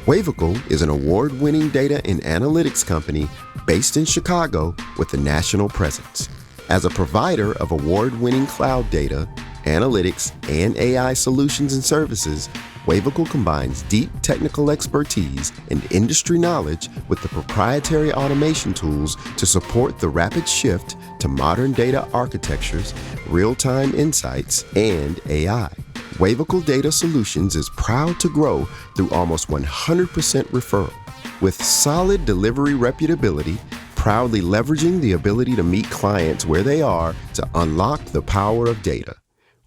Wavical is an award-winning data and analytics company based in Chicago with a national presence. As a provider of award-winning cloud data, analytics, and AI solutions and services, Wavical combines deep technical expertise and industry knowledge with the proprietary automation tools to support the rapid shift to modern data architectures, real-time insights, and AI. Wavical Data Solutions is proud to grow through almost 100% referral. With solid delivery reputability, proudly leveraging the ability to meet clients where they are to unlock the power of data.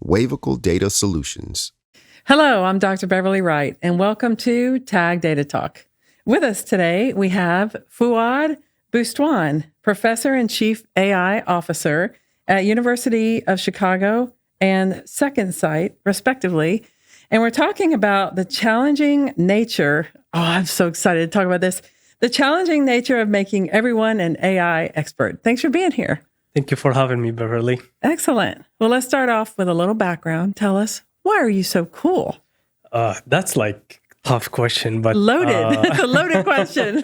Wavical Data Solutions. Hello, I'm Dr. Beverly Wright, and welcome to Tag Data Talk. With us today, we have Fouad Bousetouane, Professor and Chief AI Officer at University of Chicago and Second Sight, respectively. And we're talking about the challenging nature. Oh, I'm so excited to talk about this. The challenging nature of making everyone an AI expert. Thanks for being here. Thank you for having me, Beverly. Excellent. Well, let's start off with a little background. Tell us, why are you so cool? That's like a tough question, but loaded. It's a loaded question.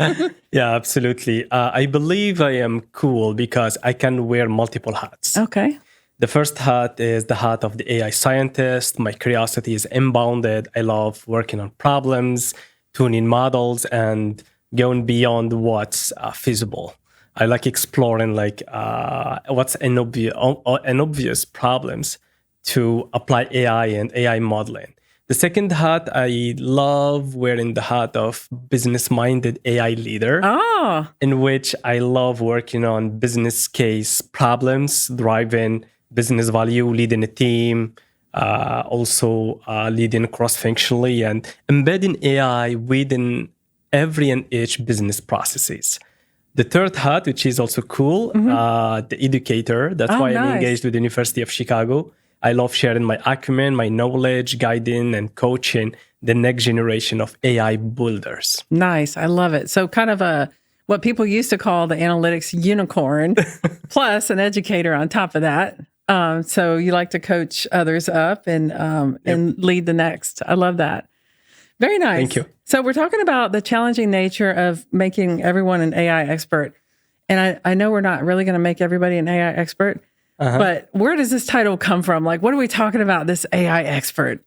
Yeah, absolutely. I believe I am cool because I can wear multiple hats. Okay. The first hat is the hat of the AI scientist. My curiosity is unbounded. I love working on problems, tuning models, and going beyond what's feasible. I like exploring what's an obvious problems to apply AI and AI modeling. The second hat, I love wearing the hat of business-minded AI leader, in which I love working on business case problems, driving business value, leading a team, also leading cross-functionally and embedding AI within every and each business processes. The third hat, which is also cool, the educator. That's why I'm engaged with the University of Chicago. I love sharing my acumen, my knowledge, guiding and coaching the next generation of AI builders. Nice. I love it. So kind of what people used to call the analytics unicorn, plus an educator on top of that. So you like to coach others up and lead the next. I love that. Very nice. Thank you. So we're talking about the challenging nature of making everyone an AI expert. And I know we're not really going to make everybody an AI expert, but where does this title come from? Like, what are we talking about, this AI expert?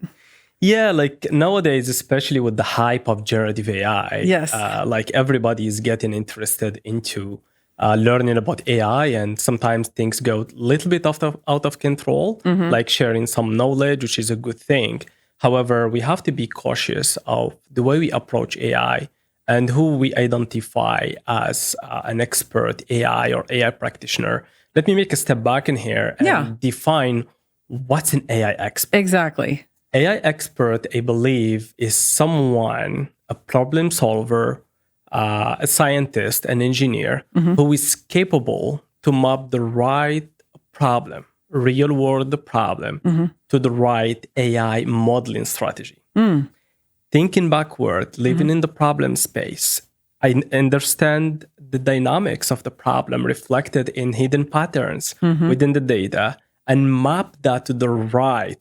Yeah, like nowadays, especially with the hype of generative AI, yes. Like everybody is getting interested into learning about AI, and sometimes things go a little bit out of control, like sharing some knowledge, which is a good thing. However, we have to be cautious of the way we approach AI and who we identify as an expert AI or AI practitioner. Let me make a step back in here and define what's an AI expert. Exactly. AI expert, I believe, is someone, a problem solver, a scientist, an engineer, who is capable to map the right problem, real-world problem, to the right AI modeling strategy. Thinking backward, living in the problem space, I understand the dynamics of the problem reflected in hidden patterns within the data and map that to the right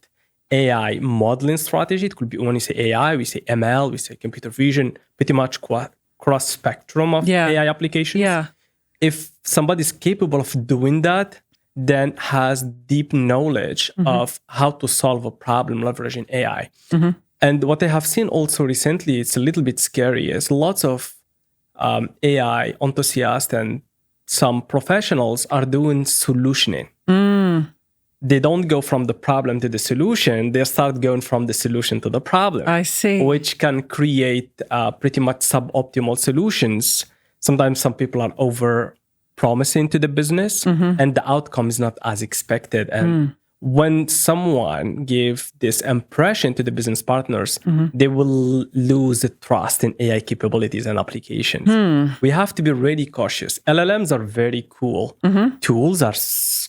AI modeling strategy. It could be, when we say AI, we say ML, we say computer vision, pretty much cross spectrum of AI applications. Yeah. If somebody is capable of doing that, then has deep knowledge of how to solve a problem leveraging AI. And what I have seen also recently, it's a little bit scary, is lots of AI enthusiasts and some professionals are doing solutioning. They don't go from the problem to the solution. They start going from the solution to the problem. I see. Which can create pretty much suboptimal solutions. Sometimes some people are over promising to the business and the outcome is not as expected. And when someone gives this impression to the business partners, they will lose the trust in AI capabilities and applications. We have to be really cautious. LLMs are very cool. Tools are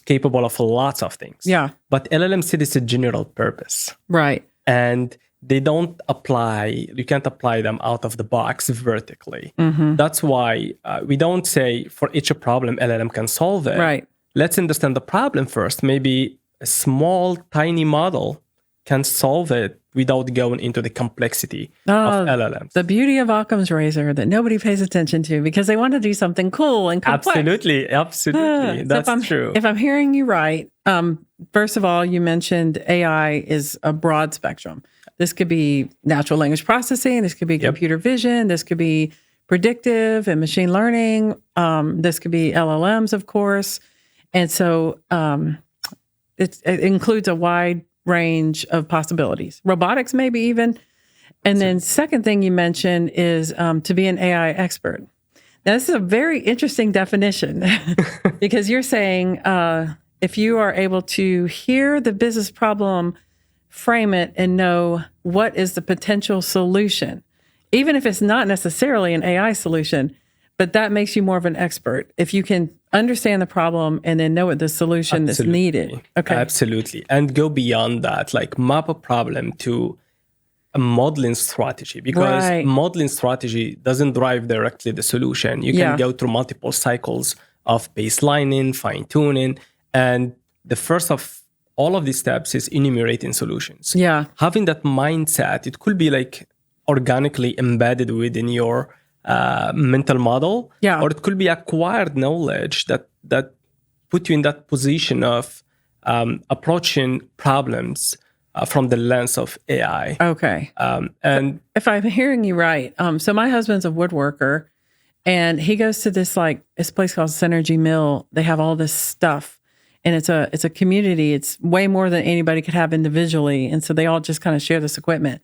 capable of lots of things. Yeah. But LLMs said it's a general purpose. Right. And they don't apply, you can't apply them out of the box vertically. That's why we don't say for each problem LLM can solve it. Right. Let's understand the problem first. Maybe a small, tiny model can solve it without going into the complexity of LLMs. The beauty of Occam's razor that nobody pays attention to because they want to do something cool and complex. Absolutely. That's true. If I'm hearing you right, first of all, you mentioned AI is a broad spectrum. This could be natural language processing. This could be computer vision. This could be predictive and machine learning. This could be LLMs, of course. And so it includes a wide range of possibilities. Robotics, maybe even. And then second thing you mentioned is to be an AI expert. Now, this is a very interesting definition because you're saying if you are able to hear the business problem, frame it, and know what is the potential solution, even if it's not necessarily an AI solution, but that makes you more of an expert. If you can understand the problem and then know what the solution is needed. Okay. Absolutely. And go beyond that, like map a problem to a modeling strategy, because modeling strategy doesn't drive directly the solution. You can go through multiple cycles of baselining, fine-tuning, and the first of all of these steps is enumerating solutions. Yeah. Having that mindset, it could be like organically embedded within your mental model, or it could be acquired knowledge that put you in that position of approaching problems from the lens of AI. Okay. And if I'm hearing you right, so my husband's a woodworker, and he goes to this place called Synergy Mill. They have all this stuff, and it's a community. It's way more than anybody could have individually, and so they all just kind of share this equipment.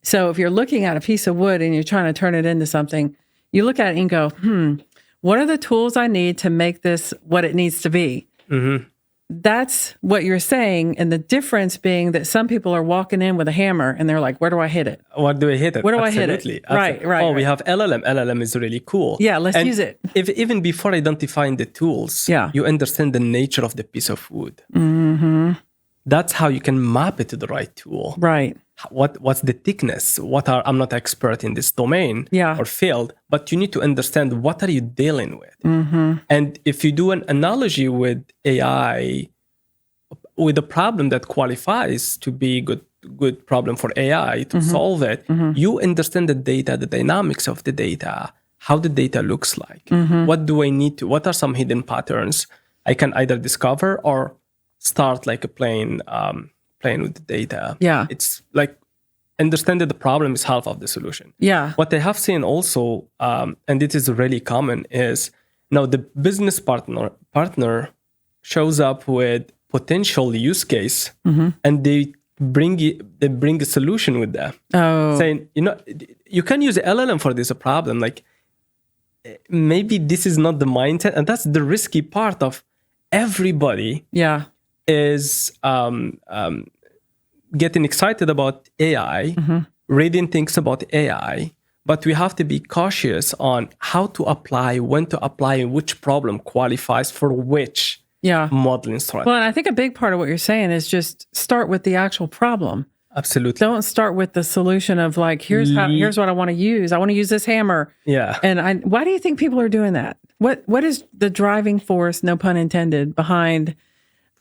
So if you're looking at a piece of wood and you're trying to turn it into something, you look at it and go, what are the tools I need to make this what it needs to be? mm-hmm. That's what you're saying. And the difference being that some people are walking in with a hammer and they're like, where do I hit it? What do I hit it? Where do I hit it? Right. Oh, we have LLM. LLM is really cool. Yeah, let's use it. Even before identifying the tools, you understand the nature of the piece of wood. Mm-hmm. That's how you can map it to the right tool. Right. What's the thickness? I'm not expert in this domain or field, but you need to understand what are you dealing with. Mm-hmm. And if you do an analogy with AI, with a problem that qualifies to be good problem for AI to solve it, you understand the data, the dynamics of the data, how the data looks like. What do I need to? What are some hidden patterns I can either discover or start like playing with the data. Yeah. It's like understanding the problem is half of the solution. Yeah. What I have seen also, and it is really common, is now the business partner shows up with potential use case and they bring a solution with them. Oh. Saying, you can use LLM for this problem. Like maybe this is not the mindset, and that's the risky part of everybody. Yeah. Is getting excited about AI, reading things about AI, but we have to be cautious on how to apply, when to apply, and which problem qualifies for which modeling strategy. Well, and I think a big part of what you're saying is just start with the actual problem. Absolutely. Don't start with the solution of like, here's what I want to use. I want to use this hammer. Yeah. And why do you think people are doing that? What is the driving force, no pun intended, behind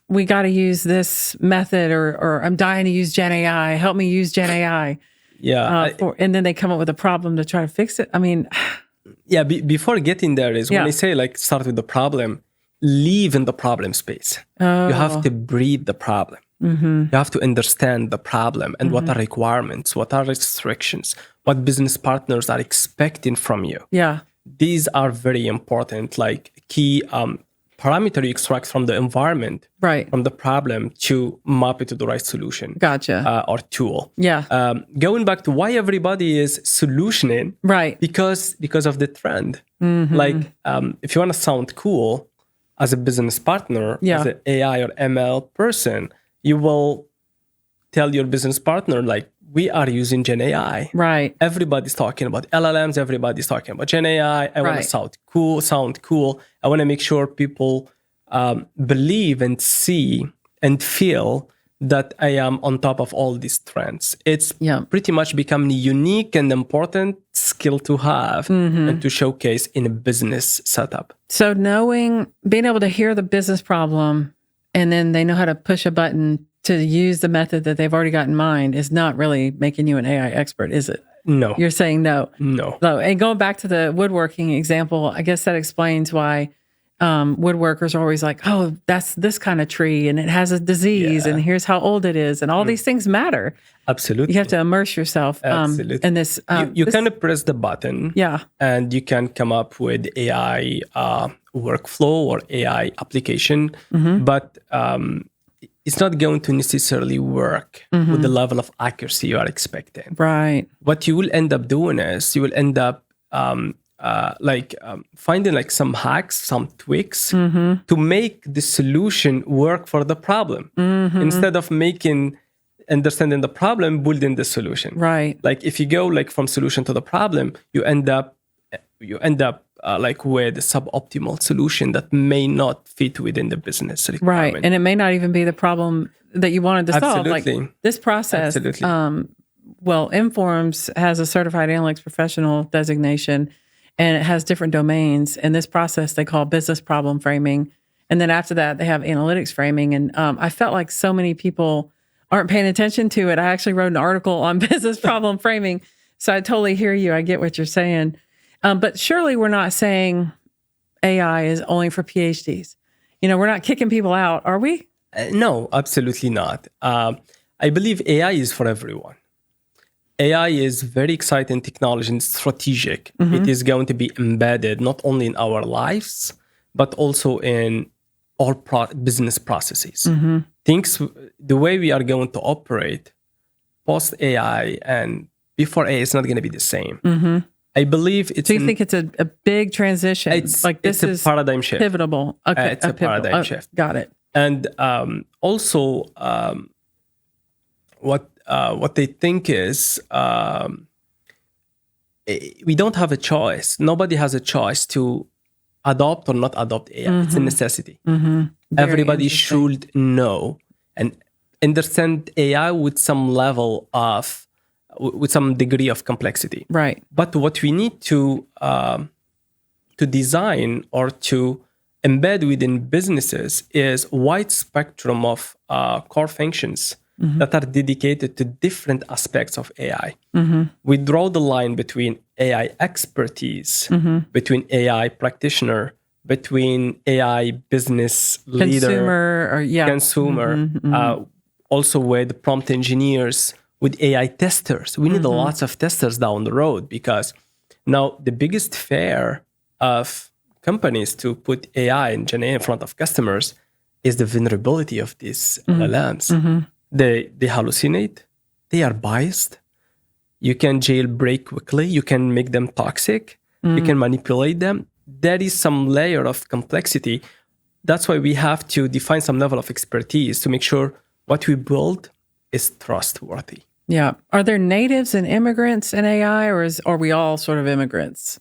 we got to use this method, or I'm dying to use Gen AI. Help me use Gen AI. Yeah. And then they come up with a problem to try to fix it. I mean, yeah. Before getting there is when I say like start with the problem, live in the problem space. Oh. You have to breathe the problem. You have to understand the problem and what are requirements, what are restrictions, what business partners are expecting from you. Yeah. These are very important, like key parameter you extract from the environment, from the problem to map it to the right solution. Gotcha. Or tool. Yeah. Going back to why everybody is solutioning. Right. Because of the trend. Like if you want to sound cool as a business partner, as an AI or ML person, you will tell your business partner, like, we are using Gen AI. Right. Everybody's talking about LLMs. Everybody's talking about Gen AI. I want to sound cool. I want to make sure people believe and see and feel that I am on top of all these trends. It's pretty much become a unique and important skill to have and to showcase in a business setup. So being able to hear the business problem, and then they know how to push a button to use the method that they've already got in mind is not really making you an AI expert, is it? No. You're saying no. No. And going back to the woodworking example, I guess that explains why woodworkers are always like, oh, that's this kind of tree and it has a disease and here's how old it is. And all these things matter. Absolutely. You have to immerse yourself. Absolutely. In this. You kind of press the button. Yeah. And you can come up with AI workflow or AI application. But it's not going to necessarily work with the level of accuracy you are expecting. Right. What you will end up doing is you will end up finding like some hacks, some tweaks to make the solution work for the problem instead of understanding the problem, building the solution. Right. Like if you go like from solution to the problem, you end up like with a suboptimal solution that may not fit within the business requirement. Right. And it may not even be the problem that you wanted to solve. Absolutely. Like this process, Informs has a certified analytics professional designation, and it has different domains. And this process they call business problem framing. And then after that, they have analytics framing. And I felt like so many people aren't paying attention to it. I actually wrote an article on business problem framing. So I totally hear you. I get what you're saying. But surely we're not saying AI is only for PhDs. We're not kicking people out, are we? No, absolutely not. I believe AI is for everyone. AI is very exciting technology and strategic. It is going to be embedded not only in our lives, but also in our business processes. Things, the way we are going to operate post AI and before AI is not going to be the same. I believe it's. So you think it's a big transition? It's a paradigm shift. Pivotal. Okay, it's a paradigm shift. Got it. And also, what they think is we don't have a choice. Nobody has a choice to adopt or not adopt AI. It's a necessity. Everybody should know and understand AI with some level of. With some degree of complexity. Right. But what we need to design or to embed within businesses is a wide spectrum of core functions that are dedicated to different aspects of AI. We draw the line between AI expertise, between AI practitioner, between AI business leader, consumer, also with prompt engineers, with AI testers. We need lots of testers down the road because now the biggest fear of companies to put AI and Gen AI in front of customers is the vulnerability of these LLMs. They hallucinate. They are biased. You can jailbreak quickly. You can make them toxic. You can manipulate them. There is some layer of complexity. That's why we have to define some level of expertise to make sure what we build is trustworthy. Yeah. Are there natives and immigrants in AI, or are we all sort of immigrants?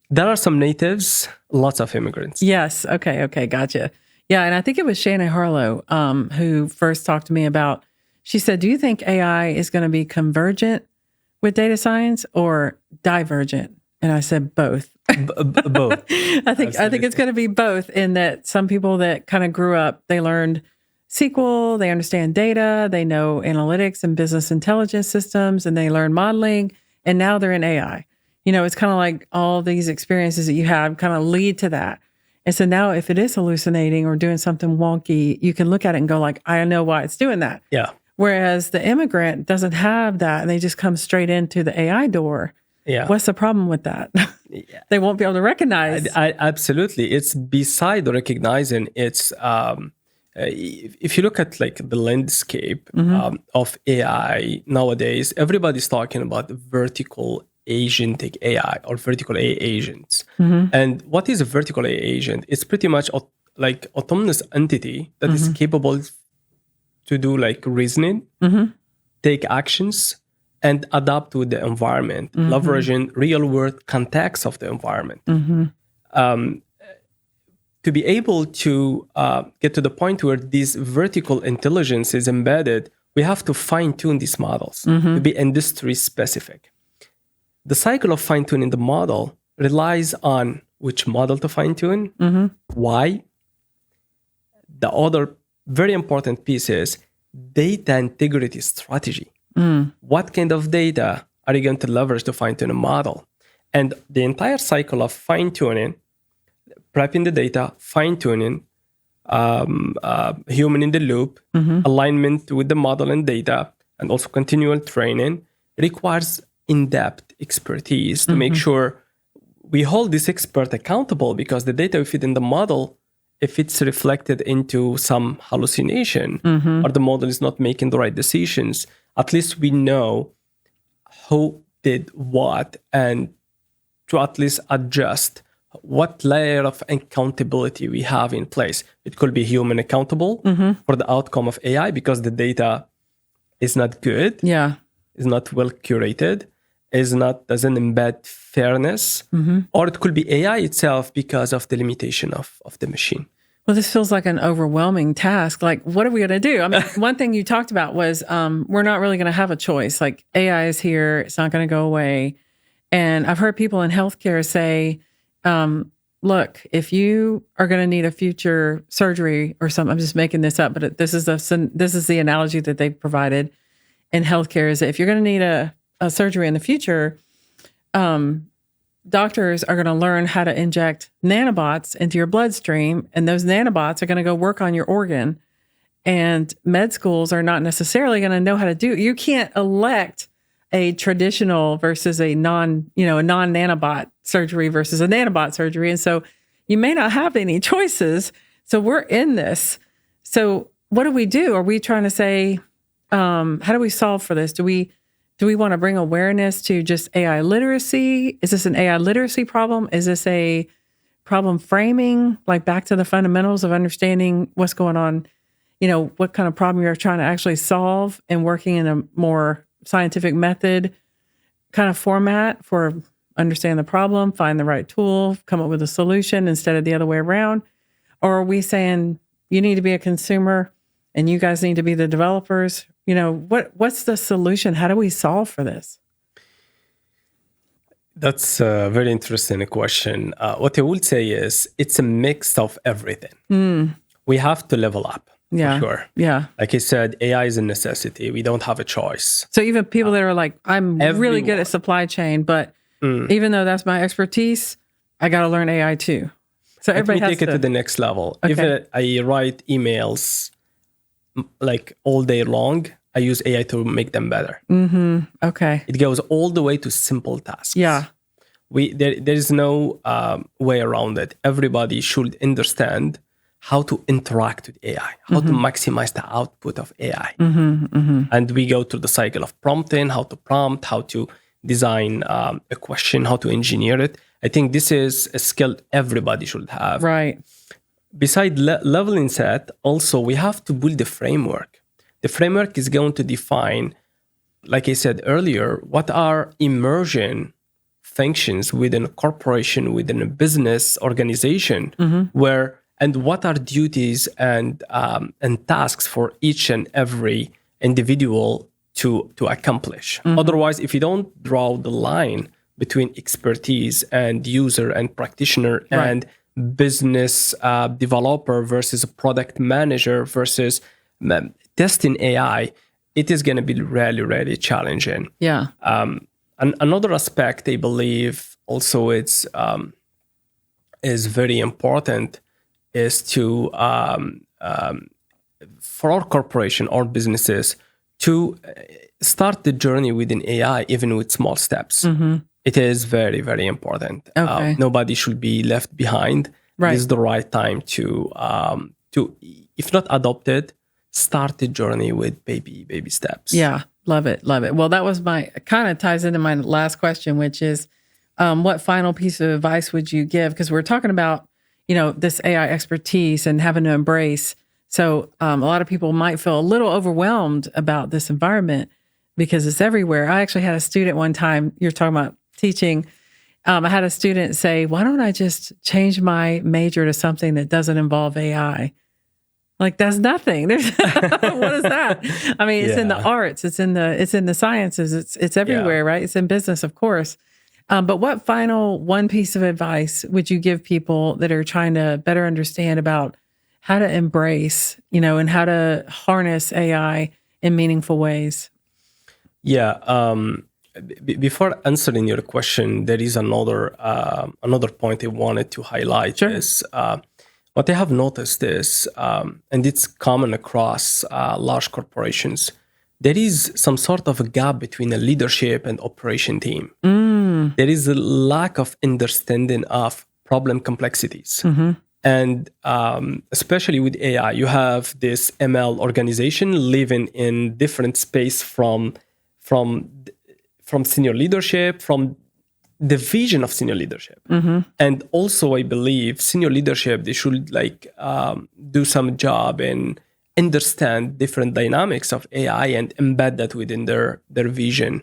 There are some natives, lots of immigrants. Yes. Okay. Gotcha. Yeah. And I think it was Shannon Harlow who first talked to me about, she said, do you think AI is going to be convergent with data science or divergent? And I said both. Both. I think it's going to be both, in that some people that kind of grew up, they learned SQL, they understand data, they know analytics and business intelligence systems, and they learn modeling, and now they're in AI. It's kind of like all these experiences that you have kind of lead to that. And so now if it is hallucinating or doing something wonky, you can look at it and go like, I know why it's doing that. Yeah. Whereas the immigrant doesn't have that, and they just come straight into the AI door. Yeah. What's the problem with that? They won't be able to recognize. Absolutely. It's beside recognizing. It's if you look at like the landscape of AI nowadays, everybody's talking about vertical agentic AI or vertical AI agents. And what is a vertical AI agent? It's pretty much like autonomous entity that is capable to do like reasoning, take actions, and adapt with the environment, leveraging real-world context of the environment. To be able to get to the point where this vertical intelligence is embedded, we have to fine-tune these models to be industry-specific. The cycle of fine-tuning the model relies on which model to fine-tune, why. The other very important piece is data integrity strategy. What kind of data are you going to leverage to fine-tune a model? And the entire cycle of fine-tuning, prepping the data, fine-tuning, human in the loop, alignment with the model and data, and also continual training requires in-depth expertise to make sure we hold this expert accountable, because the data we feed in the model, if it's reflected into some hallucination or the model is not making the right decisions, at least we know who did what, and to at least adjust what layer of accountability we have in place. It could be human accountable for the outcome of AI because the data is not good, is not well curated, doesn't embed fairness, or it could be AI itself because of the limitation of the machine. Well, this feels like an overwhelming task. Like, what are we going to do? I mean, one thing you talked about was we're not really going to have a choice. Like, AI is here. It's not going to go away. And I've heard people in healthcare say, look, if you are going to need a future surgery or something, I'm just making this up, but this is the analogy that they provided in healthcare, is that if you're going to need a surgery in the future, doctors are going to learn how to inject nanobots into your bloodstream, and those nanobots are going to go work on your organ. And med schools are not necessarily going to know how to do it. You can't elect a traditional versus a non-nanobot surgery versus a nanobot surgery. And so you may not have any choices. So we're in this. So what do we do? Are we trying to say, how do we solve for this? Do we want to bring awareness to just AI literacy? Is this an AI literacy problem? Is this a problem framing, like back to the fundamentals of understanding what's going on, what kind of problem you're trying to actually solve, and working in a more scientific method kind of format for understand the problem, find the right tool, come up with a solution instead of the other way around? Or are we saying you need to be a consumer and you guys need to be the developers? What's the solution? How do we solve for this? That's a very interesting question. What I would say is it's a mix of everything. We have to level up. For sure. Yeah. Like I said, AI is a necessity. We don't have a choice. So even people that are like, I'm really good at supply chain, but even though that's my expertise, I got to learn AI too. So everybody has to take it to the next level. Okay. If I write emails like all day long, I use AI to make them better. Okay. It goes all the way to simple tasks. Yeah. There is no way around it. Everybody should understand how to interact with AI, how to maximize the output of AI. And we go through the cycle of prompting, how to prompt, how to design a question, how to engineer it. I think this is a skill everybody should have. Right. Besides leveling set, also we have to build a framework. The framework is going to define, like I said earlier, what are immersion functions within a corporation, within a business organization, and what are duties and tasks for each and every individual to accomplish. Otherwise, if you don't draw the line between expertise and user and practitioner and business developer versus a product manager versus testing AI, it is going to be really, really challenging. Yeah. And another aspect I believe also is very important is to for our corporation or businesses to start the journey within AI, even with small steps. It is very, very important. Okay. Nobody should be left behind. Right. This is the right time to if not adopt it, start the journey with baby steps. Yeah. Love it. Love it. Well, that was kind of ties into my last question, which is what final piece of advice would you give? Because we're talking about, this AI expertise and having to embrace. So a lot of people might feel a little overwhelmed about this environment because it's everywhere. I actually had a student one time, you're talking about teaching. I had a student say, why don't I just change my major to something that doesn't involve AI? Like, that's nothing. What is that? I mean, it's in the arts, it's in the sciences, it's everywhere, right? It's in business, of course. But what final one piece of advice would you give people that are trying to better understand about how to embrace, and how to harness AI in meaningful ways? Yeah. Before answering your question, there is another point I wanted to highlight. Sure. Is what I have noticed is, and it's common across large corporations, there is some sort of a gap between the leadership and operation team. There is a lack of understanding of problem complexities. And especially with AI, you have this ML organization living in different space from senior leadership, from the vision of senior leadership. And also, I believe senior leadership, they should do some job and understand different dynamics of AI and embed that within their vision.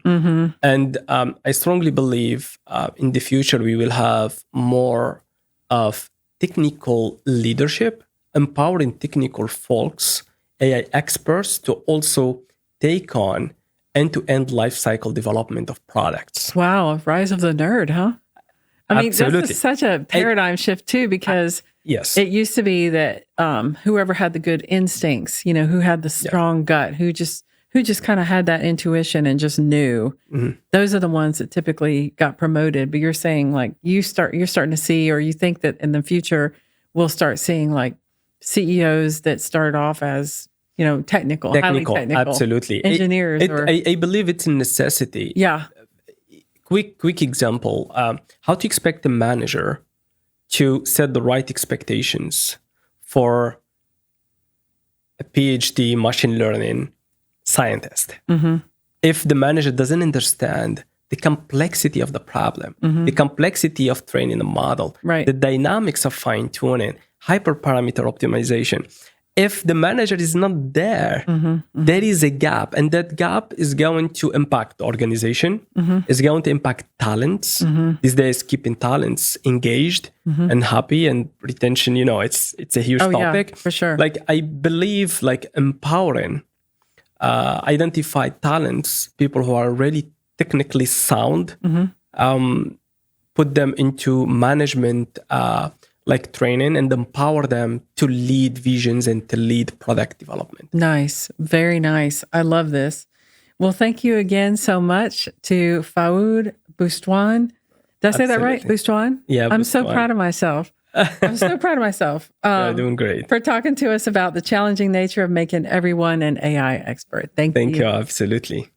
And I strongly believe in the future, we will have more of technical leadership, empowering technical folks, AI experts to also take on end-to-end lifecycle development of products. Wow, rise of the nerd, huh? I mean, Absolutely. this is such a paradigm shift too, because Yes, it used to be that whoever had the good instincts, who had the strong gut, who just kind of had that intuition and just knew, those are the ones that typically got promoted. But you're saying you're starting to see, or you think that in the future we'll start seeing CEOs that started off as highly technical, absolutely, engineers. I believe it's a necessity. Yeah. Quick example: how to expect a manager to set the right expectations for a PhD machine learning scientist. If the manager doesn't understand the complexity of the problem, the complexity of training a model, right, the dynamics of fine-tuning, hyperparameter optimization, if the manager is not there, there is a gap, and that gap is going to impact the organization, is going to impact talents. These days, keeping talents engaged and happy, and retention, it's a huge topic. Yeah, for sure. I believe empowering identified talents, people who are really technically sound, put them into management training and empower them to lead visions and to lead product development. Nice. Very nice. I love this. Well, thank you again so much to Fouad Bousetouane. Did I say that right? Bousetouane? Yeah. I'm so proud of myself. I'm so proud of myself. You're doing great. For talking to us about the challenging nature of making everyone an AI expert. Thank you. Thank you. Absolutely.